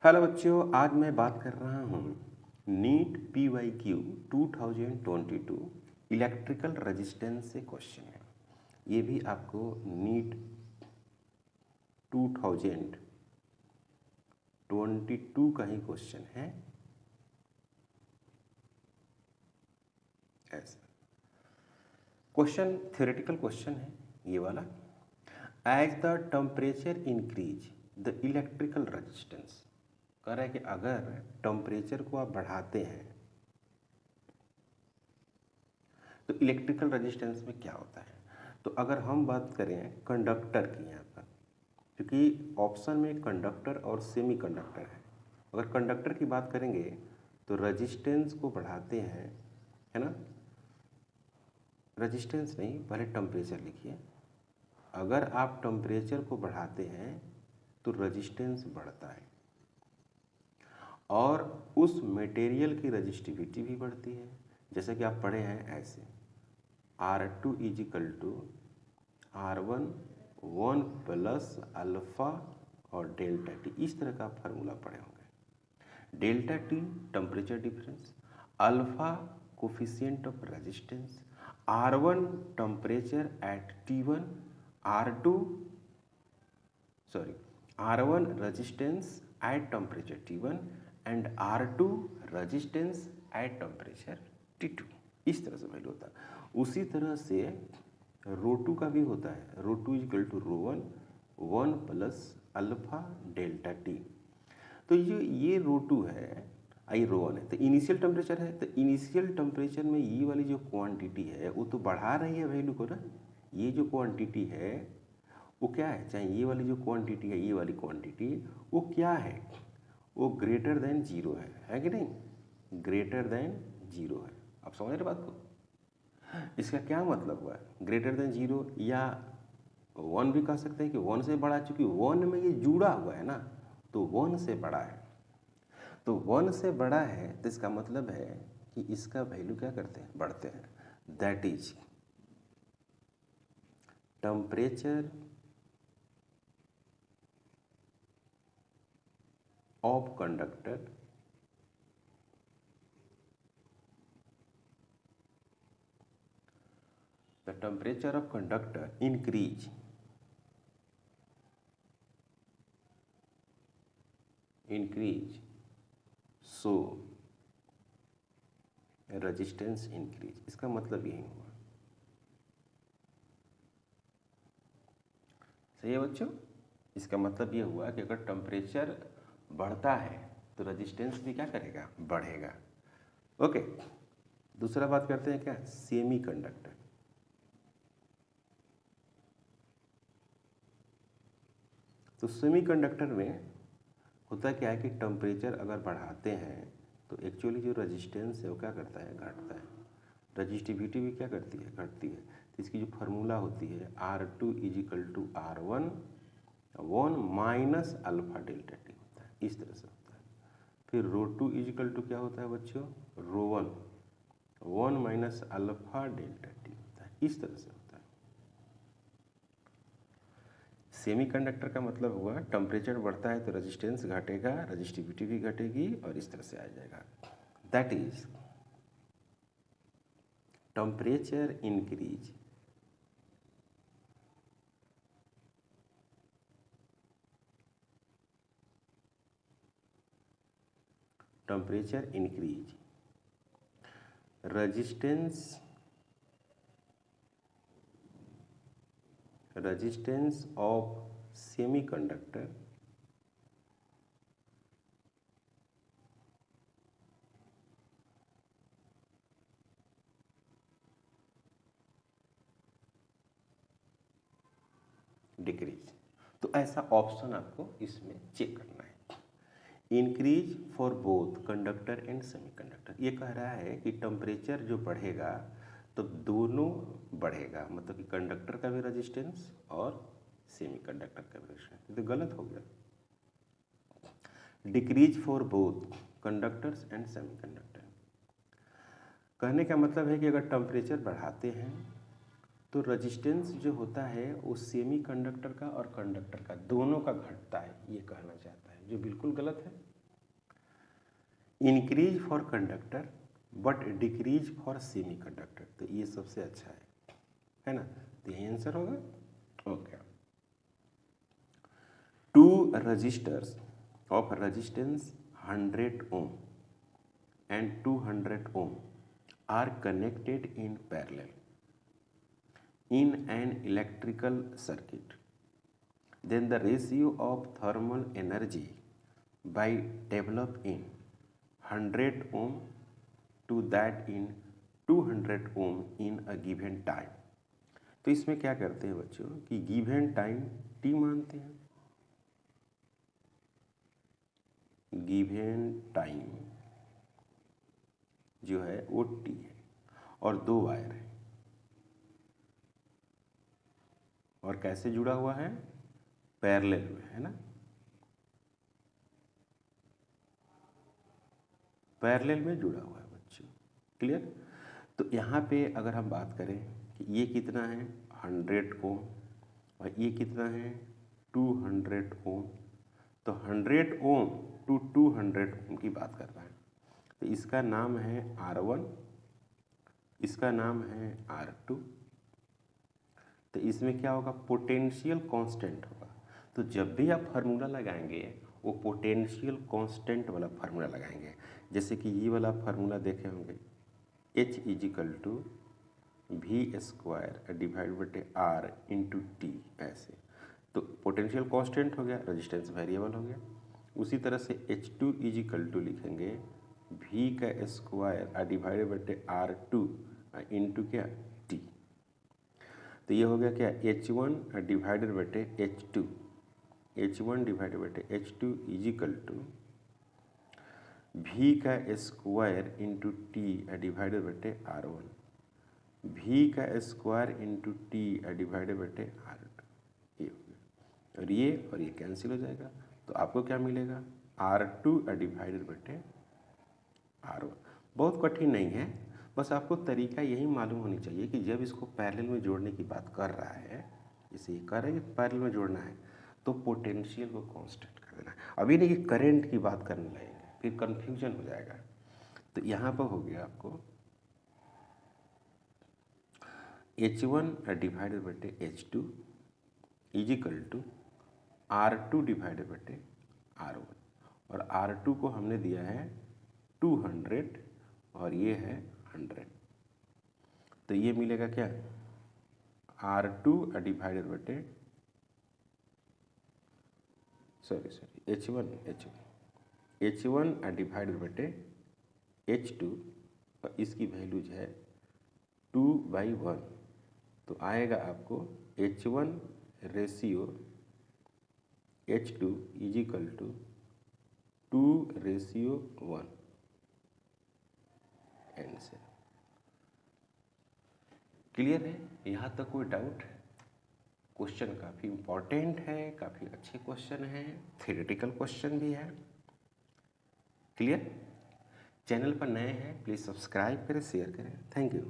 Hello बच्चों, आज मैं बात कर रहा हूँ नीट PYQ 2022 इलेक्ट्रिकल रेजिस्टेंस से क्वेश्चन है। ये भी आपको नीट 2022 का ही क्वेश्चन है। ऐसा क्वेश्चन थ्योरेटिकल क्वेश्चन है ये वाला। As the temperature increase the electrical resistance. कह रहा है कि अगर टेम्परेचर को आप बढ़ाते हैं तो इलेक्ट्रिकल रेजिस्टेंस में क्या होता है। तो अगर हम बात करें कंडक्टर की यहाँ पर, क्योंकि ऑप्शन में कंडक्टर और सेमी कंडक्टर है। अगर कंडक्टर की बात करेंगे तो रेजिस्टेंस को बढ़ाते हैं, है ना। रेजिस्टेंस नहीं, पहले टेम्परेचर लिखिए। अगर आप टेम्परेचर को बढ़ाते हैं तो रेजिस्टेंस बढ़ता है और उस मटेरियल की रजिस्टिविटी भी बढ़ती है। जैसे कि आप पढ़े हैं ऐसे R2 = R1 1 प्लस अल्फ़ा और डेल्टा टी, इस तरह का आप फार्मूला पढ़े होंगे। Delta T temperature difference, alpha coefficient of resistance, R1 temperature at T1, R1 resistance at temperature T1 and R2 resistance at temperature T2। इस तरह से वैल्यू होता है। उसी तरह से ρ2 का भी होता है। ρ2 = ρ1 1 प्लस अल्फ़ा डेल्टा टी। तो ये ρ2 है, आई ρ1 है, तो इनिशियल टेम्परेचर है। तो इनिशियल टेम्परेचर में ये वाली जो क्वांटिटी है वो तो बढ़ा रही है वैल्यू को ना। ये जो क्वांटिटी है वो क्या है, चाहे ये वाली जो क्वांटिटी है, ये वाली क्वांटिटी वो क्या है, वो ग्रेटर देन जीरो है कि नहीं। ग्रेटर देन जीरो है। आप समझ रहे बात को। इसका क्या मतलब हुआ, ग्रेटर देन जीरो, या 1 भी कह सकते हैं कि 1 से बड़ा, चूंकि 1 में ये जुड़ा हुआ है ना, तो 1 से बड़ा है। तो 1 से बड़ा है तो इसका मतलब है कि इसका वैल्यू क्या करते हैं, बढ़ते हैं। That is temperature of conductor the temperature of conductor increase so resistance increase। इसका मतलब यही हुआ। सही है बच्चों। इसका मतलब ये हुआ कि अगर टेम्परेचर बढ़ता है तो रेजिस्टेंस भी क्या करेगा, बढ़ेगा। ओके, दूसरा बात करते हैं क्या, सेमी कंडक्टर। तो सेमी कंडक्टर में होता क्या है कि टेम्परेचर अगर बढ़ाते हैं तो एक्चुअली जो रेजिस्टेंस है वो क्या करता है, घटता है। रजिस्टिविटी भी क्या करती है, घटती है। तो इसकी जो फार्मूला होती है R2 = R1 1 minus alpha delta T होता है। इस तरह से होता है। फिर ρ2 = क्या होता है बच्चों, ρ1 1 माइनस अल्फ़ा डेल्टा टी होता है। इस तरह से होता है। सेमीकंडक्टर का मतलब हुआ टेम्परेचर बढ़ता है तो रेजिस्टेंस घटेगा, रजिस्टिविटी भी घटेगी और इस तरह से आ जाएगा। That is temperature increase resistance of semiconductor decrease. तो ऐसा ऑप्शन आपको इसमें चेक करना है। Increase for both conductor and semiconductor. ये कह रहा है कि टेम्परेचर जो बढ़ेगा तो दोनों बढ़ेगा, मतलब कि कंडक्टर का भी रेजिस्टेंस और सेमीकंडक्टर का भी रेजिस्टेंस। तो गलत हो गया। Decrease for both conductors and semiconductor कहने का मतलब है कि अगर टेम्परेचर बढ़ाते हैं तो रेजिस्टेंस जो होता है वो सेमीकंडक्टर का और कंडक्टर का दोनों का घटता है, ये कहना चाहता है, जो बिल्कुल गलत है। Increase for conductor but decrease for semi conductor, तो ये सबसे अच्छा है ना, तो यही आंसर होगा। Okay, two resistors of resistance 100 ohm and 200 ohm are connected in parallel in an electrical circuit, then the ratio of thermal energy by developed in 100 ohm to that in 200 ohm in a given time। तो इसमें क्या करते हैं बच्चों कि given time T मानते हैं, given time जो है वो टी है और दो वायर है और कैसे जुड़ा हुआ है, पैरेलल में, है ना, पैरेलल में जुड़ा हुआ है बच्चों। क्लियर। तो यहाँ पे अगर हम बात करें कि ये कितना है 100 ओम और ये कितना है 200 ओम, तो 100 ओम टू 200 ओम की बात कर रहा है, तो इसका नाम है R1, इसका नाम है R2। तो इसमें क्या होगा, पोटेंशियल कांस्टेंट होगा। तो जब भी आप फार्मूला लगाएंगे वो पोटेंशियल कांस्टेंट वाला फार्मूला लगाएंगे। जैसे कि ये वाला फार्मूला देखे होंगे, H equal to V² divide बटे R इंटू टी, ऐसे। तो पोटेंशियल कांस्टेंट हो गया, रेजिस्टेंस वेरिएबल हो गया। उसी तरह से H2 इजिकल टू लिखेंगे V² डिवाइड बटे R2 इंटू क्या टी। तो ये हो गया क्या, H1 डिवाइडेड बटे H2, H1 डिवाइडेड बटे H2 equal to V² into T divided बटे R1, V² into T divided बटे R2, ये हो गया। और ये कैंसिल हो जाएगा, तो आपको क्या मिलेगा, R2 डिवाइडेड बटे R1। बहुत कठिन नहीं है, बस आपको तरीका यही मालूम होनी चाहिए कि जब इसको पैरेलल में जोड़ने की बात कर रहा है, इसे कह रहा है कि पैरेलल में जोड़ना है, तो पोटेंशियल को कांस्टेंट कर देना है। अभी नहीं कि करंट की बात करने लगेंगे, फिर कंफ्यूजन हो जाएगा। तो यहाँ पर हो गया आपको H1 डिवाइडेड बटे H2 equal to R2 divided बटे R1, और R2 को हमने दिया है 200 और ये है 100, तो ये मिलेगा क्या, R2 डिवाइडेड बटे H1 डिवाइडेड बटे H2, और इसकी वैल्यू जो है 2/1, तो आएगा आपको H1 ratio H2 equal to 2:1 answer. Clear है, यहाँ तक कोई डाउट? क्वेश्चन काफ़ी इम्पॉर्टेंट है, काफ़ी अच्छे क्वेश्चन हैं, थ्योरेटिकल क्वेश्चन भी है। क्लियर। चैनल पर नए हैं प्लीज़ सब्सक्राइब करें, शेयर करें। Thank you.